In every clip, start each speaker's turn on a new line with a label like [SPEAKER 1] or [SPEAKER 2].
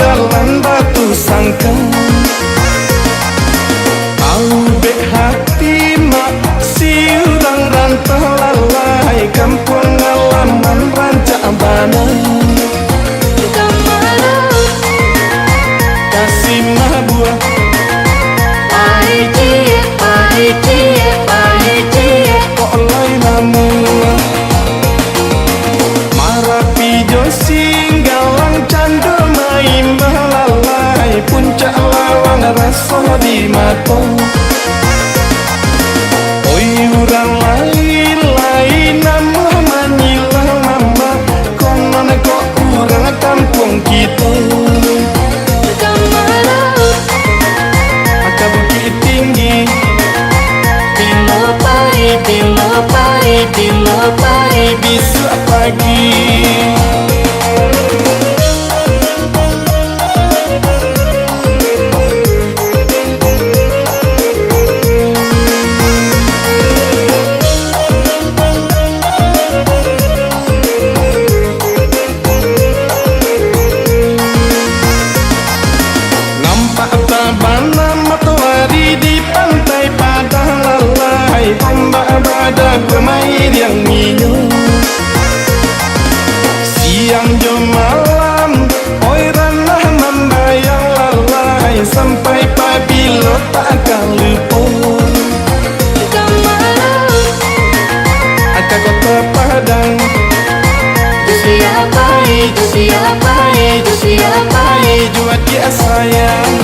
[SPEAKER 1] jalan batu sangka. Aube hati mak siurang rantau lalai kampung halaman rancak bana. Kasih mah buah kok lai namu marapi josi galang cando main balalai puncak lawang rasa di mata. Oi urang lain nama manyilah mama konon kok urang kampung kita. Aka bukit tinggi bila pai bisu pagi. Nampak tabana matahari di pantai padang lalai, ombak badak bermain yang minum. Siang jo malam, oi ranah membayang lalai, sampai pabilo tak akan lupa. Akan kota Padang, itu siapa, juat dia sayang.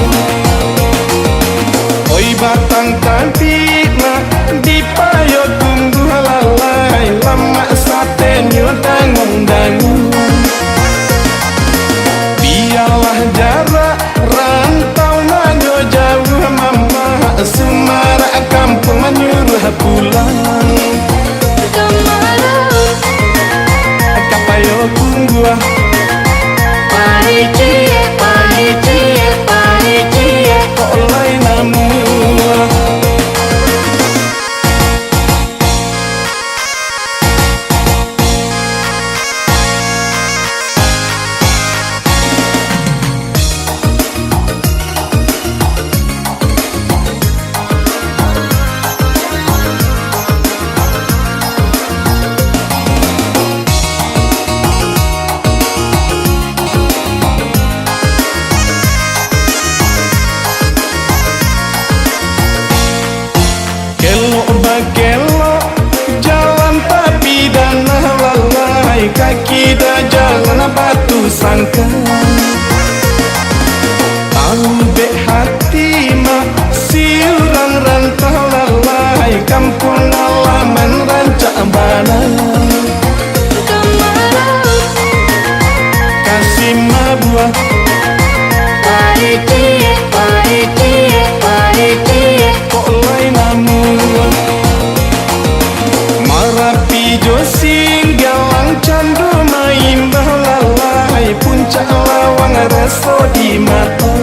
[SPEAKER 1] Oi batang cantik nak dipayo tunggu lalai, lama sate nyo dangung-dangung. Biarlah jarak rantau nado jauh mama, semarak kampung menyuruh pulang. Kapayo tunggu kok lai namu. Kelok jalan tapi danah lalai, kaki dah jalan batu sangka. Aube hati mak siurang rantau lalai, kampung halaman rancak bana. Kasih mah buah kok lai namu. Marapi josi galang cando main balalai, puncak lawang rasa di mata.